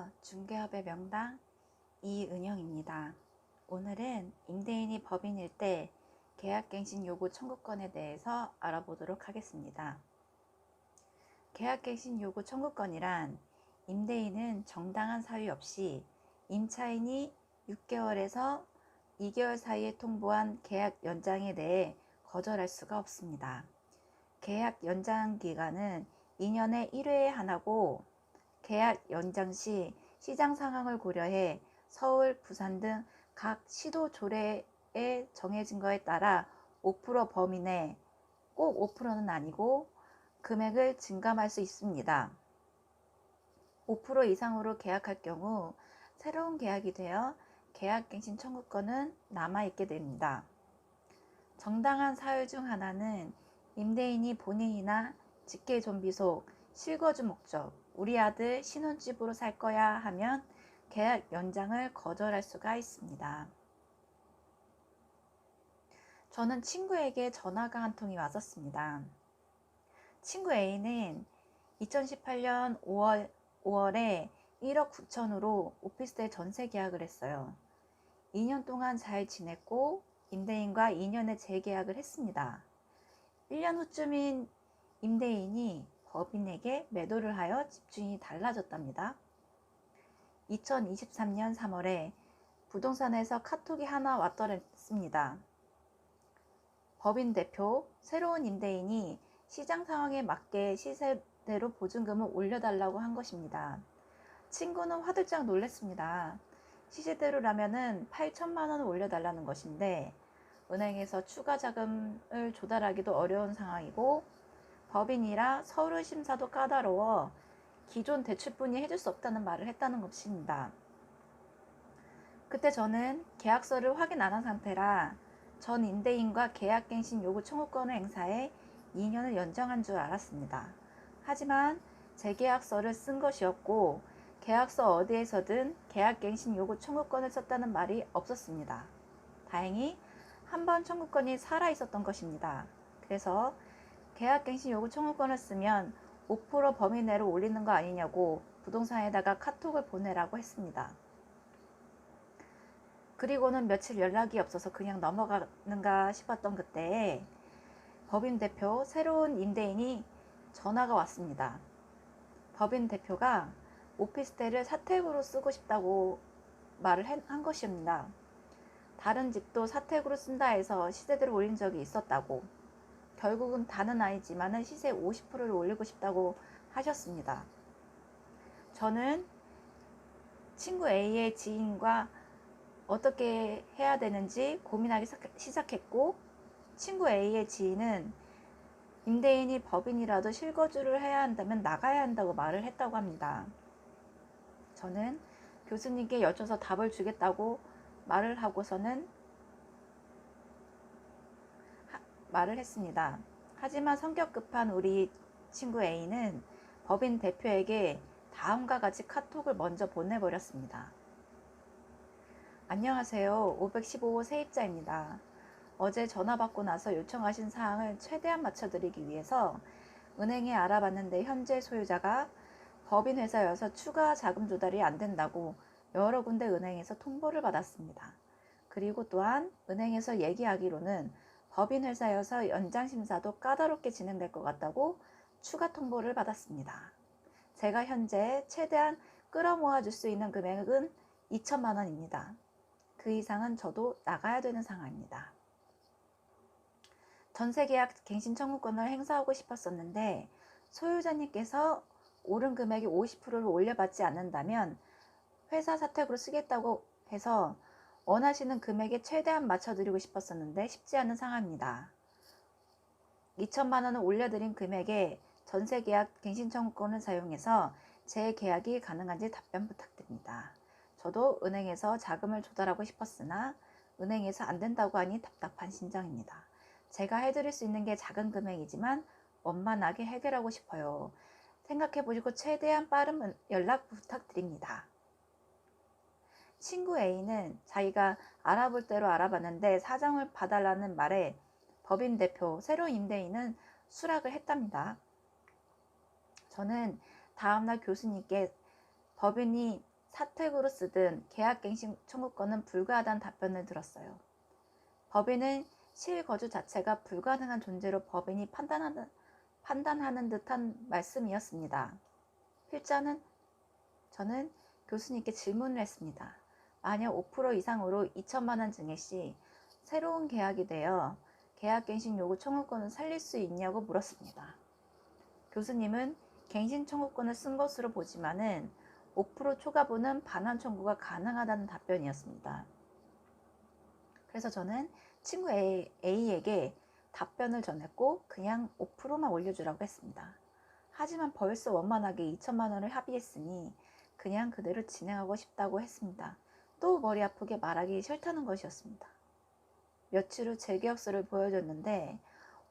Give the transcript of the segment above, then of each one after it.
안녕하세요. 중개업의 명당 이은영입니다. 오늘은 임대인이 법인일 때 계약갱신 요구 청구권에 대해서 알아보도록 하겠습니다. 계약갱신 요구 청구권이란 임대인은 정당한 사유 없이 임차인이 6개월에서 2개월 사이에 통보한 계약 연장에 대해 거절할 수가 없습니다. 계약 연장 기간은 2년에 1회에 하나고 계약 연장 시 시장 상황을 고려해 서울, 부산 등 각 시도 조례에 정해진 것에 따라 5% 범위 내 꼭 5%는 아니고 금액을 증감할 수 있습니다. 5% 이상으로 계약할 경우 새로운 계약이 되어 계약갱신 청구권은 남아있게 됩니다. 정당한 사유 중 하나는 임대인이 본인이나 직계존비속, 실거주 목적, 우리 아들 신혼집으로 살 거야 하면 계약 연장을 거절할 수가 있습니다. 저는 친구에게 전화가 한 통이 왔었습니다. 친구 A는 2018년 5월에 1억 9천으로 오피스텔 전세 계약을 했어요. 2년 동안 잘 지냈고 임대인과 2년에 재계약을 했습니다. 1년 후쯤인 임대인이 법인에게 매도를 하여 집주인이 달라졌답니다. 2023년 3월에 부동산에서 카톡이 하나 왔더랬습니다. 법인 대표, 새로운 임대인이 시장 상황에 맞게 시세대로 보증금을 올려달라고 한 것입니다. 친구는 화들짝 놀랐습니다. 시세대로라면 8천만 원을 올려달라는 것인데 은행에서 추가 자금을 조달하기도 어려운 상황이고 법인이라 서류 심사도 까다로워 기존 대출분이 해줄 수 없다는 말을 했다는 것입니다. 그때 저는 계약서를 확인 안 한 상태라 전 임대인과 계약갱신 요구 청구권을 행사해 2년을 연장한 줄 알았습니다. 하지만 재계약서를 쓴 것이었고 계약서 어디에서든 계약갱신 요구 청구권을 썼다는 말이 없었습니다. 다행히 한 번 청구권이 살아 있었던 것입니다. 그래서 계약갱신 요구 청구권을 쓰면 5% 범위 내로 올리는 거 아니냐고 부동산에다가 카톡을 보내라고 했습니다. 그리고는 며칠 연락이 없어서 그냥 넘어가는가 싶었던 그때에 법인 대표 새로운 임대인이 전화가 왔습니다. 법인 대표가 오피스텔을 사택으로 쓰고 싶다고 말을 한 것입니다. 다른 집도 사택으로 쓴다 해서 시세대로 올린 적이 있었다고, 결국은 다는 아니지만 시세 50%를 올리고 싶다고 하셨습니다. 저는 친구 A의 지인과 어떻게 해야 되는지 고민하기 시작했고, 친구 A의 지인은 임대인이 법인이라도 실거주를 해야 한다면 나가야 한다고 말을 했다고 합니다. 저는 교수님께 여쭤서 답을 주겠다고 말을 하고서는 말을 했습니다. 하지만 성격 급한 우리 친구 A는 법인 대표에게 다음과 같이 카톡을 먼저 보내버렸습니다. 안녕하세요. 515호 세입자입니다. 어제 전화 받고 나서 요청하신 사항을 최대한 맞춰드리기 위해서 은행에 알아봤는데 현재 소유자가 법인 회사여서 추가 자금 조달이 안 된다고 여러 군데 은행에서 통보를 받았습니다. 그리고 또한 은행에서 얘기하기로는 법인 회사여서 연장 심사도 까다롭게 진행될 것 같다고 추가 통보를 받았습니다. 제가 현재 최대한 끌어모아 줄 수 있는 금액은 2천만 원입니다. 그 이상은 저도 나가야 되는 상황입니다. 전세계약 갱신 청구권을 행사하고 싶었었는데 소유자님께서 오른 금액의 50%를 올려받지 않는다면 회사 사택으로 쓰겠다고 해서 원하시는 금액에 최대한 맞춰드리고 싶었었는데 쉽지 않은 상황입니다. 2천만 원을 올려드린 금액에 전세계약 갱신 청구권을 사용해서 재계약이 가능한지 답변 부탁드립니다. 저도 은행에서 자금을 조달하고 싶었으나 은행에서 안 된다고 하니 답답한 심정입니다. 제가 해드릴 수 있는 게 작은 금액이지만 원만하게 해결하고 싶어요. 생각해보시고 최대한 빠른 연락 부탁드립니다. 친구 A는 자기가 알아볼 대로 알아봤는데 사정을 봐달라는 말에 법인 대표, 새로운 임대인은 수락을 했답니다. 저는 다음날 교수님께 법인이 사택으로 쓰든 계약갱신 청구권은 불가하다는 답변을 들었어요. 법인은 실거주 자체가 불가능한 존재로 법인이 판단하는 듯한 말씀이었습니다. 필자는 저는 교수님께 질문을 했습니다. 만약 5% 이상으로 2천만 원 증액 시 새로운 계약이 되어 계약갱신 요구 청구권을 살릴 수 있냐고 물었습니다. 교수님은 갱신 청구권을 쓴 것으로 보지만은 5% 초과분은 반환 청구가 가능하다는 답변이었습니다. 그래서 저는 친구 A에게 답변을 전했고 그냥 5%만 올려주라고 했습니다. 하지만 벌써 원만하게 2천만 원을 합의했으니 그냥 그대로 진행하고 싶다고 했습니다. 또 머리 아프게 말하기 싫다는 것이었습니다. 며칠 후 재계약서를 보여줬는데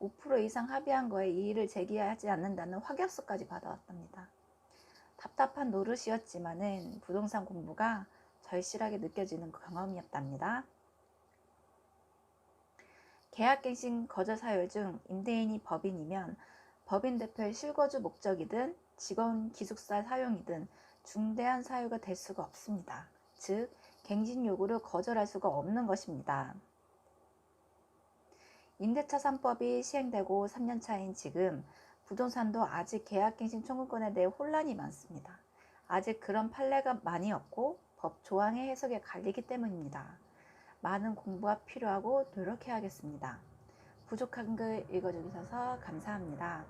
5% 이상 합의한 거에 이의를 제기하지 않는다는 확약서까지 받아왔답니다. 답답한 노릇이었지만은 부동산 공부가 절실하게 느껴지는 경험이었답니다. 계약갱신 거절 사유 중 임대인이 법인이면 법인 대표의 실거주 목적이든 직원 기숙사 사용이든 중대한 사유가 될 수가 없습니다. 즉, 갱신 요구를 거절할 수가 없는 것입니다. 임대차 3법이 시행되고 3년차인 지금 부동산도 아직 계약갱신 청구권에 대해 혼란이 많습니다. 아직 그런 판례가 많이 없고 법 조항의 해석에 갈리기 때문입니다. 많은 공부가 필요하고 노력해야겠습니다. 부족한 글 읽어주셔서 감사합니다.